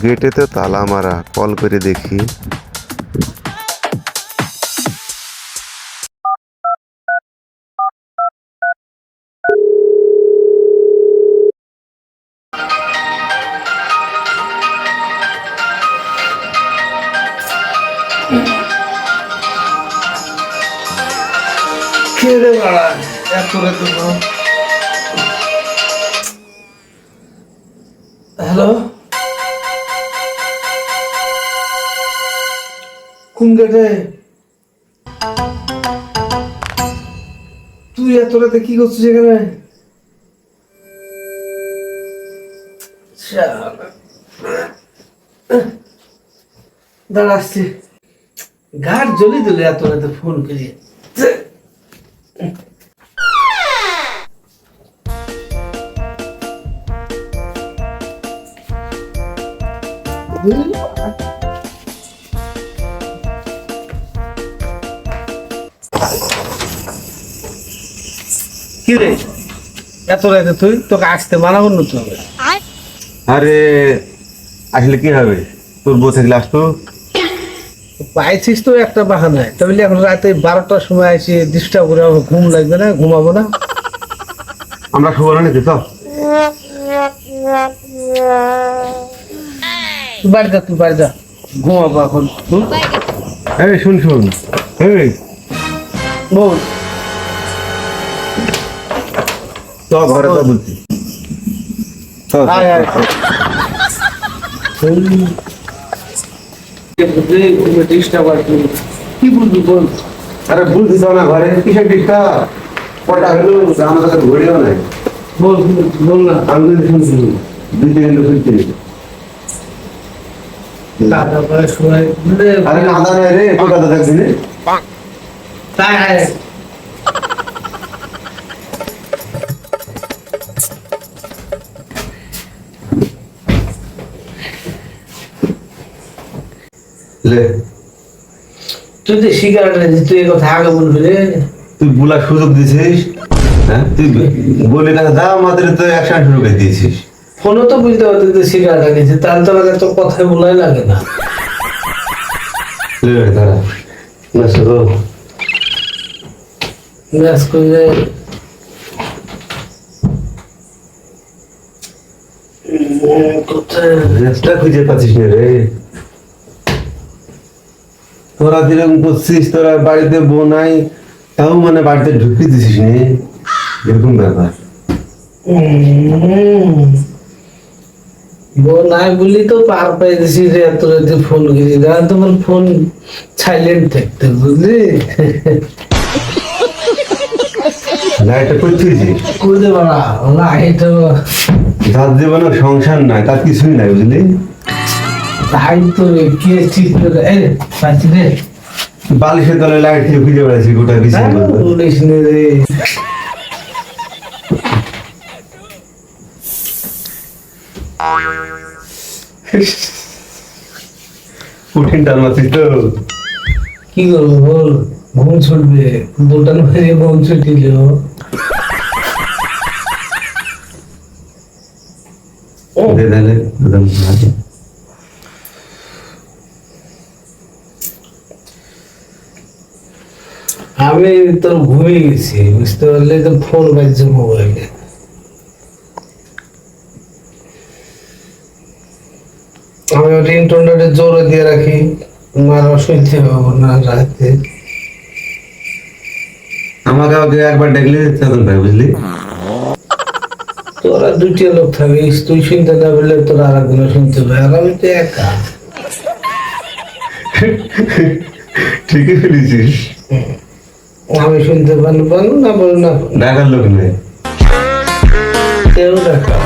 গেটে তো তালা মারা, কল করে দেখি। ছেড়ে বাড়া এত রাতে তো। হ্যালো, কোন গেটে? তুই এত রাতে কি করছিস এখানে? দাঁড়া আসছি। ঘাট জ্বলি দিলে এত রাতে ফোন করিয়ে। কি রে এত রাতে তুই? তোকে আসতে মানা করলো তো। আরে আসলে কি হবে, তোর বউ থাকলে আসতো। পাইছিস তো একটা বাহানায়, তবে এখন রাতে 12টার সময় আসি ডিস্টার্ব করে, আমার ঘুম লাগবে না? ঘুমাবো না? আমরা খবর নাকি তো। তুই বাড়ি যা, তুই বাড়ি যা, ঘুমাবো এখন। এই শুন শুন, এই বল। তো ঘরে তো বলছি। আয় আয়। ডিস্টার্ব আর কি বলবি বল। আরে বলছিস না ঘরে কিসের ডিস্টার্ব? কটা হলো আমার কাছে ঘড়িও নাই। বল বল না। আমি যদি শুনছি 2-3 দিন শুনছি। দাদা বলে সময় আরে আদা নাই রে, তোর দাদা থাকবি না। তাই আয়। লে তুই তো শিকার তুই এই কথা আগে বলবি রে। তুই বলার সুযোগ দিছিস, হ্যাঁ? তুই বলে কাছে যা আমাদের তো অ্যাকশন শুরু করে দিয়েছিস। ফোনও তো বুঝতে পারতি যে শিকারটা গেছে, তার তো আগে তো কথাই বলাই লাগে না। লে দাঁড়া না শুধু ম্যাচ করলে কোথায় রেস্টটা খুঁজে পাচ্ছিস না রে। তোরা যেরকম করছিস, তোরা বাড়িতে বউ নাই তাও মানে বাড়িতে ঢুকতে দিছিস নি, এরকম ব্যাপার। বউ নাই বলি তো পার পাই দিছি রে, এত রাতে ফোন করি। দাঁড়া তোমার ফোন সাইলেন্ট থাকতে, বুঝলি? লাইটটা করছিস করে বাড়া লাইট যার জীবনে সংসার নাই তার কিছুই নাই, বুঝলি? তাই তো রে, কে ঠিক করে এই পাচ্ছি রে। বালিশের তলে লাইট দিয়ে খুঁজে বেড়াচ্ছি গোটা বিছানা মধ্যে। বলিস নে রে। কঠিন টান মারছিস তো। কি করবো বল, ঘুম ছুটবে, দোটান মেরে ঘুম ছুটিল। দে তাহলে একদম ভালো। আমি তো ঘুমিয়ে গেছি, বুঝতে পারলে? তো ফোন বাজছে মোবাইলে। আমি রিংটোনটা জোরে দিয়ে রাখি, মারা শুনতে পাবো না রাতে। আমাকে আগে একবার দেখলে চেতন ভাই, বুঝলি? তোরা দুইটা লোক থাকিস, তুই শুনতে না বললে তোরা আর একদিন শুনতে পাবে, আর আমি তো একা। ঠিকই ফেলেছিস। আমি শুনতে পারবো না, বল না, দেখার লোক নেই। কেউ দেখা